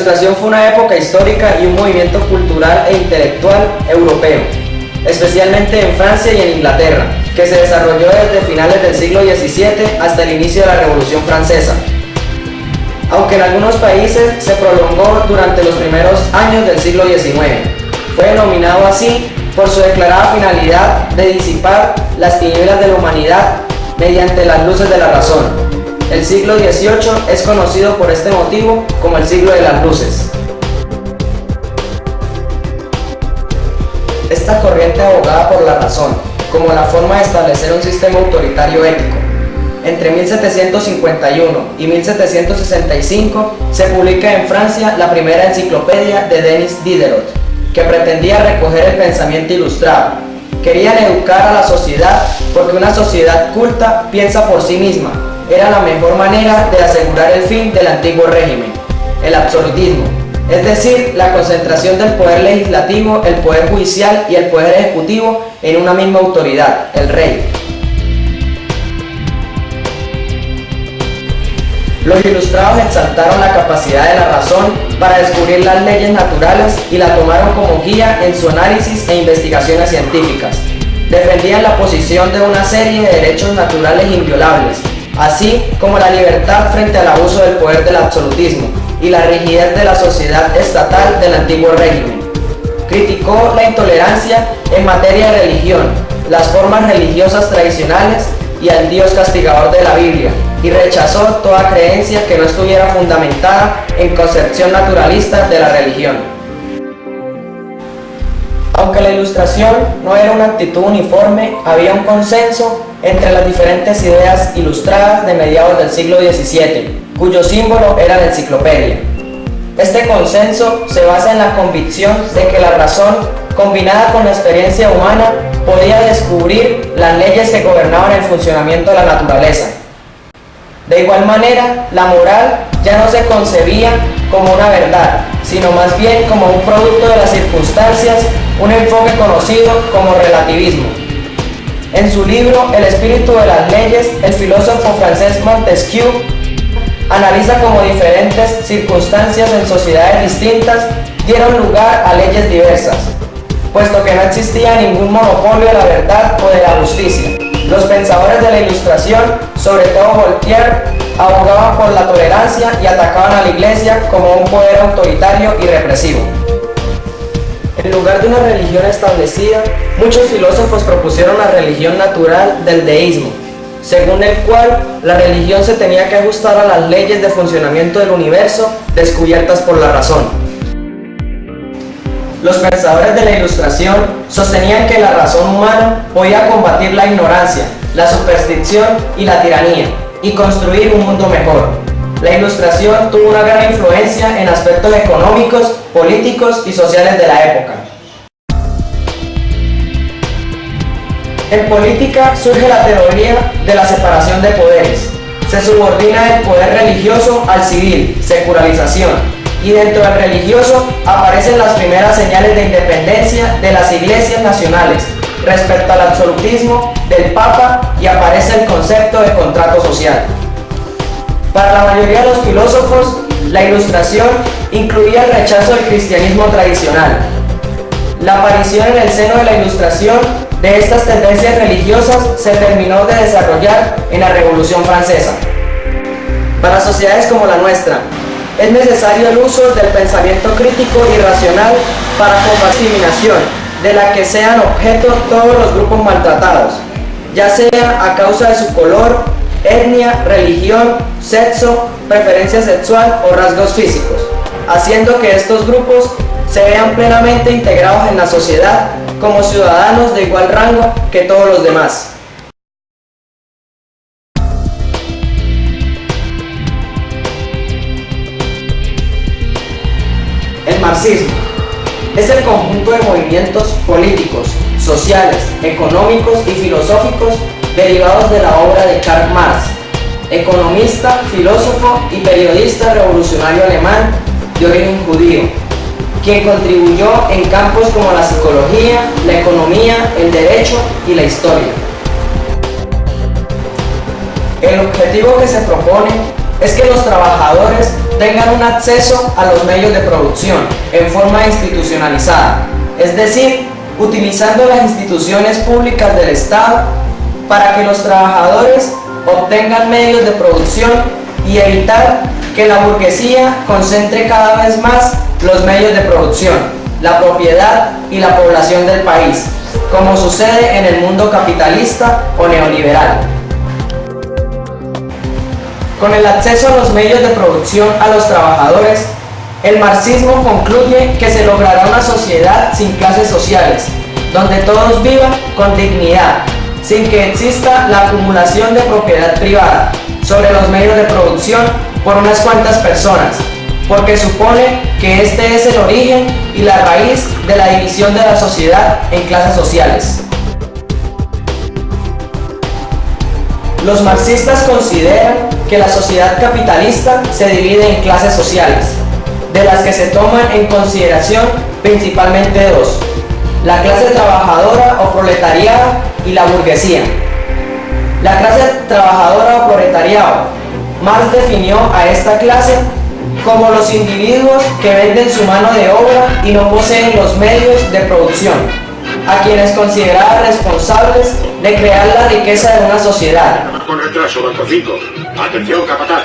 Ilustración fue una época histórica y un movimiento cultural e intelectual europeo, especialmente en Francia y en Inglaterra, que se desarrolló desde finales del siglo XVII hasta el inicio de la Revolución Francesa. Aunque en algunos países se prolongó durante los primeros años del siglo XIX. Fue denominado así por su declarada finalidad de disipar las tinieblas de la humanidad mediante las luces de la razón. El siglo XVIII es conocido por este motivo como el siglo de las luces. Esta corriente abogaba por la razón, como la forma de establecer un sistema autoritario ético. Entre 1751 y 1765 se publica en Francia la primera enciclopedia de Denis Diderot, que pretendía recoger el pensamiento ilustrado. Querían educar a la sociedad porque una sociedad culta piensa por sí misma. Era la mejor manera de asegurar el fin del antiguo régimen, el absolutismo, es decir, la concentración del poder legislativo, el poder judicial y el poder ejecutivo en una misma autoridad, el rey. Los ilustrados exaltaron la capacidad de la razón para descubrir las leyes naturales y la tomaron como guía en su análisis e investigaciones científicas. Defendían la posición de una serie de derechos naturales inviolables, así como la libertad frente al abuso del poder del absolutismo y la rigidez de la sociedad estatal del antiguo régimen. Criticó la intolerancia en materia de religión, las formas religiosas tradicionales y al Dios castigador de la Biblia, y rechazó toda creencia que no estuviera fundamentada en concepción naturalista de la religión. Aunque la Ilustración no era una actitud uniforme, había un consenso entre las diferentes ideas ilustradas de mediados del siglo XVII, cuyo símbolo era la enciclopedia. Este consenso se basa en la convicción de que la razón, combinada con la experiencia humana, podía descubrir las leyes que gobernaban el funcionamiento de la naturaleza. De igual manera, la moral ya no se concebía como una verdad, sino más bien como un producto de las circunstancias, un enfoque conocido como relativismo. En su libro El espíritu de las leyes, el filósofo francés Montesquieu analiza cómo diferentes circunstancias en sociedades distintas dieron lugar a leyes diversas, puesto que no existía ningún monopolio de la verdad o de la justicia. Los pensadores de la Ilustración, sobre todo Voltaire, abogaban por la tolerancia y atacaban a la Iglesia como un poder autoritario y represivo. En lugar de una religión establecida, muchos filósofos propusieron la religión natural del deísmo, según el cual la religión se tenía que ajustar a las leyes de funcionamiento del universo descubiertas por la razón. Los pensadores de la Ilustración sostenían que la razón humana podía combatir la ignorancia, la superstición y la tiranía, y construir un mundo mejor. La Ilustración tuvo una gran influencia en aspectos económicos, políticos y sociales de la época. En política surge la teoría de la separación de poderes. Se subordina el poder religioso al civil, secularización. Y dentro del religioso aparecen las primeras señales de independencia de las iglesias nacionales respecto al absolutismo del Papa y aparece el concepto de contrato social. Para la mayoría de los filósofos, la Ilustración incluía el rechazo del cristianismo tradicional. La aparición en el seno de la Ilustración de estas tendencias religiosas se terminó de desarrollar en la Revolución Francesa. Para sociedades como la nuestra, es necesario el uso del pensamiento crítico y racional para combatir la discriminación, de la que sean objeto todos los grupos maltratados, ya sea a causa de su color, etnia, religión, sexo, preferencia sexual o rasgos físicos, haciendo que estos grupos se vean plenamente integrados en la sociedad como ciudadanos de igual rango que todos los demás. El marxismo es el conjunto de movimientos políticos, sociales, económicos y filosóficos derivados de la obra de Karl Marx, economista, filósofo y periodista revolucionario alemán de origen judío, quien contribuyó en campos como la psicología, la economía, el derecho y la historia. El objetivo que se propone es que los trabajadores tengan un acceso a los medios de producción en forma institucionalizada, es decir, utilizando las instituciones públicas del Estado para que los trabajadores obtengan medios de producción y evitar que la burguesía concentre cada vez más los medios de producción, la propiedad y la población del país, como sucede en el mundo capitalista o neoliberal. Con el acceso a los medios de producción a los trabajadores, el marxismo concluye que se logrará una sociedad sin clases sociales, donde todos vivan con dignidad, sin que exista la acumulación de propiedad privada sobre los medios de producción por unas cuantas personas, porque supone que este es el origen y la raíz de la división de la sociedad en clases sociales. Los marxistas consideran que la sociedad capitalista se divide en clases sociales, de las que se toman en consideración principalmente dos: la clase trabajadora o proletariada y la burguesía. La clase trabajadora o proletariado, Marx definió a esta clase como los individuos que venden su mano de obra y no poseen los medios de producción, a quienes consideraba responsables de crear la riqueza de una sociedad. Con retraso, Banco 5. Atención, capataz.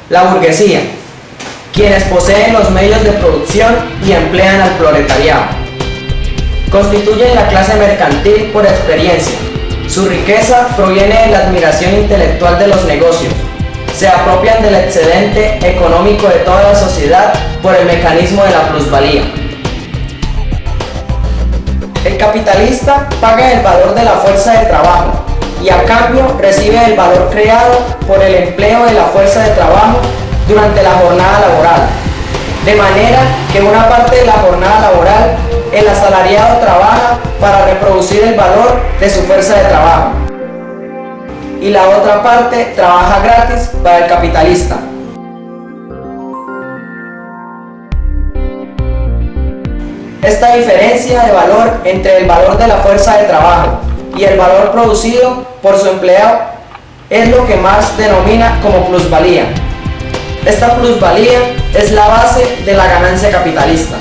La burguesía, quienes poseen los medios de producción y emplean al proletariado. Constituyen la clase mercantil por experiencia. Su riqueza proviene de la admiración intelectual de los negocios. Se apropian del excedente económico de toda la sociedad por el mecanismo de la plusvalía. El capitalista paga el valor de la fuerza de trabajo y a cambio recibe el valor creado por el empleo de la fuerza de trabajo durante la jornada laboral, de manera que una parte de la jornada laboral el asalariado trabaja para reproducir el valor de su fuerza de trabajo y la otra parte trabaja gratis para el capitalista. Esta diferencia de valor entre el valor de la fuerza de trabajo y el valor producido por su empleado es lo que Marx denomina como plusvalía. Esta plusvalía es la base de la ganancia capitalista.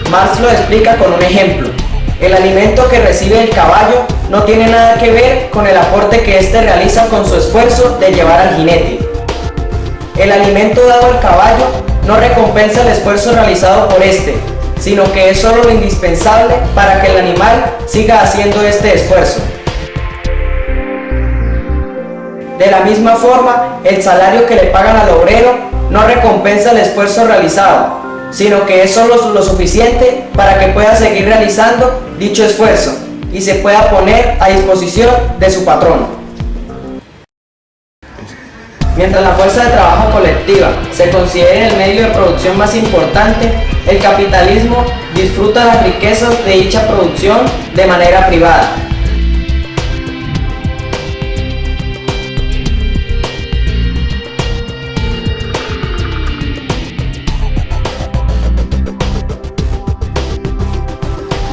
Marx lo explica con un ejemplo. El alimento que recibe el caballo no tiene nada que ver con el aporte que éste realiza con su esfuerzo de llevar al jinete. El alimento dado al caballo no recompensa el esfuerzo realizado por éste, sino que es solo lo indispensable para que el animal siga haciendo este esfuerzo. De la misma forma, el salario que le pagan al obrero no recompensa el esfuerzo realizado, sino que es solo lo suficiente para que pueda seguir realizando dicho esfuerzo y se pueda poner a disposición de su patrón. Mientras la fuerza de trabajo colectiva se considera el medio de producción más importante, el capitalismo disfruta las riquezas de dicha producción de manera privada.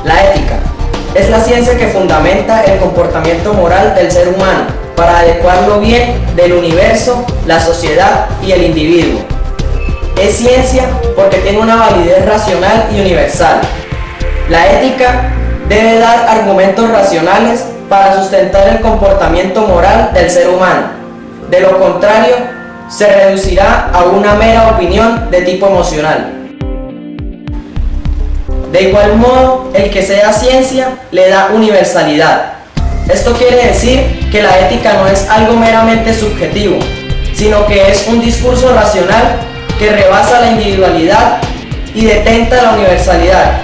La ética es la ciencia que fundamenta el comportamiento moral del ser humano para adecuarlo bien del universo, la sociedad y el individuo. Es ciencia porque tiene una validez racional y universal. La ética debe dar argumentos racionales para sustentar el comportamiento moral del ser humano. De lo contrario, se reducirá a una mera opinión de tipo emocional. De igual modo, el que sea ciencia le da universalidad. Esto quiere decir que la ética no es algo meramente subjetivo, sino que es un discurso racional que rebasa la individualidad y detenta la universalidad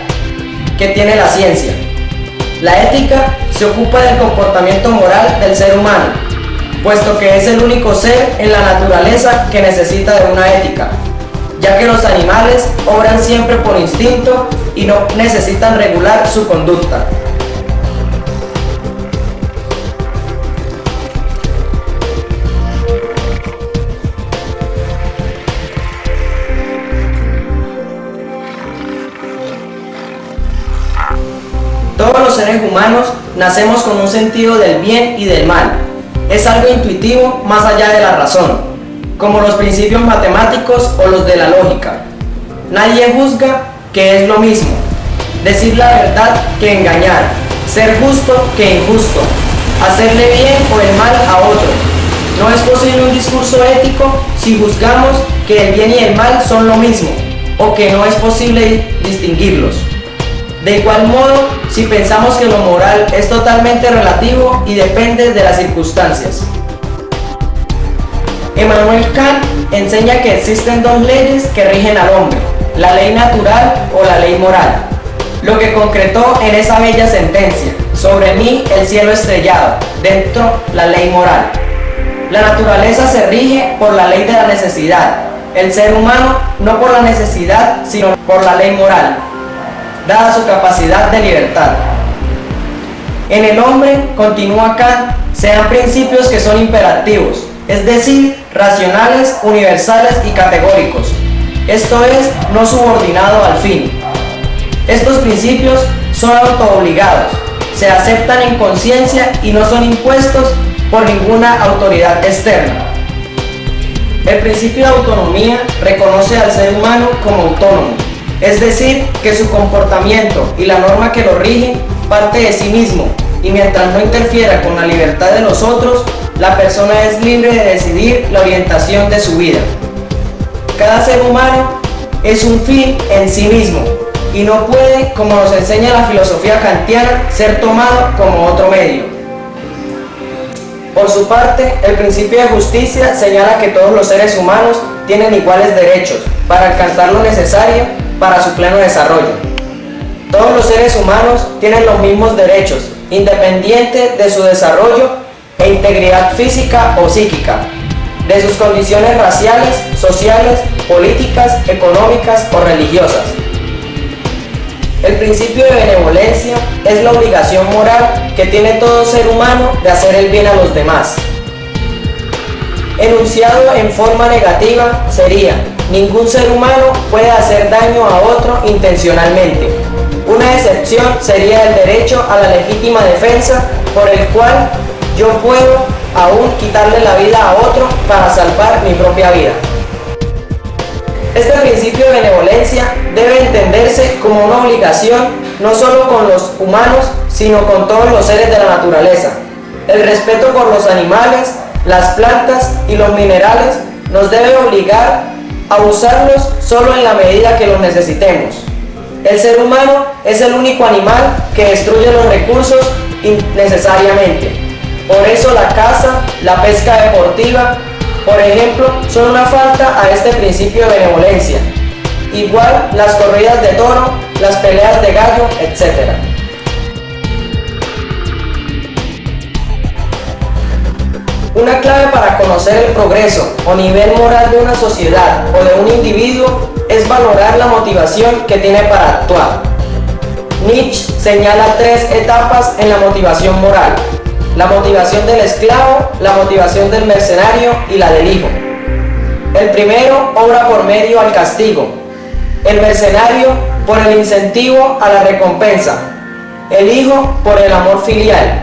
que tiene la ciencia. La ética se ocupa del comportamiento moral del ser humano, puesto que es el único ser en la naturaleza que necesita de una ética, ya que los animales obran siempre por instinto y no necesitan regular su conducta. Todos los seres humanos nacemos con un sentido del bien y del mal. Es algo intuitivo más allá de la razón, como los principios matemáticos o los de la lógica. Nadie juzga que es lo mismo, decir la verdad que engañar, ser justo que injusto, hacerle bien o el mal a otro. No es posible un discurso ético si juzgamos que el bien y el mal son lo mismo, o que no es posible distinguirlos. De igual modo, si pensamos que lo moral es totalmente relativo y depende de las circunstancias. Immanuel Kant enseña que existen dos leyes que rigen al hombre, la ley natural o la ley moral, lo que concretó en esa bella sentencia: sobre mí el cielo estrellado, dentro la ley moral. La naturaleza se rige por la ley de la necesidad, el ser humano no por la necesidad, sino por la ley moral, dada su capacidad de libertad. En el hombre, continúa Kant, se dan principios que son imperativos, es decir, racionales, universales y categóricos, esto es, no subordinado al fin. Estos principios son autoobligados, se aceptan en conciencia y no son impuestos por ninguna autoridad externa. El principio de autonomía reconoce al ser humano como autónomo, es decir, que su comportamiento y la norma que lo rige parte de sí mismo, y mientras no interfiera con la libertad de los otros, la persona es libre de decidir la orientación de su vida. Cada ser humano es un fin en sí mismo, y no puede, como nos enseña la filosofía kantiana, ser tomado como otro medio. Por su parte, el principio de justicia señala que todos los seres humanos tienen iguales derechos para alcanzar lo necesario para su pleno desarrollo. Todos los seres humanos tienen los mismos derechos, independiente de su desarrollo e integridad física o psíquica, de sus condiciones raciales, sociales, políticas, económicas o religiosas. El principio de benevolencia es la obligación moral que tiene todo ser humano de hacer el bien a los demás. Enunciado en forma negativa sería: ningún ser humano puede hacer daño a otro intencionalmente. Una excepción sería el derecho a la legítima defensa, por el cual yo puedo aún quitarle la vida a otro para salvar mi propia vida. Este principio de benevolencia debe entenderse como una obligación no solo con los humanos, sino con todos los seres de la naturaleza. El respeto por los animales, las plantas y los minerales nos debe obligar a usarlos solo en la medida que los necesitemos. El ser humano es el único animal que destruye los recursos innecesariamente. Por eso la caza, la pesca deportiva, por ejemplo, son una falta a este principio de benevolencia. Igual las corridas de toro, las peleas de gallo, etc. Una clave para conocer el progreso o nivel moral de una sociedad o de un individuo es valorar la motivación que tiene para actuar. Nietzsche señala 3 etapas en la motivación moral: la motivación del esclavo, la motivación del mercenario y la del hijo. El primero obra por medio al castigo, el mercenario por el incentivo a la recompensa, el hijo por el amor filial.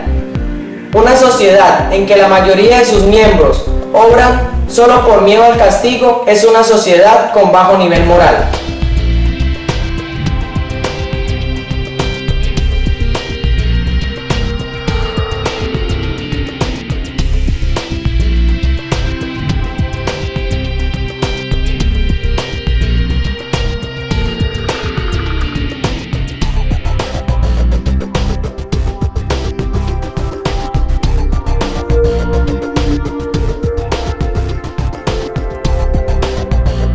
Una sociedad en que la mayoría de sus miembros obran solo por miedo al castigo es una sociedad con bajo nivel moral.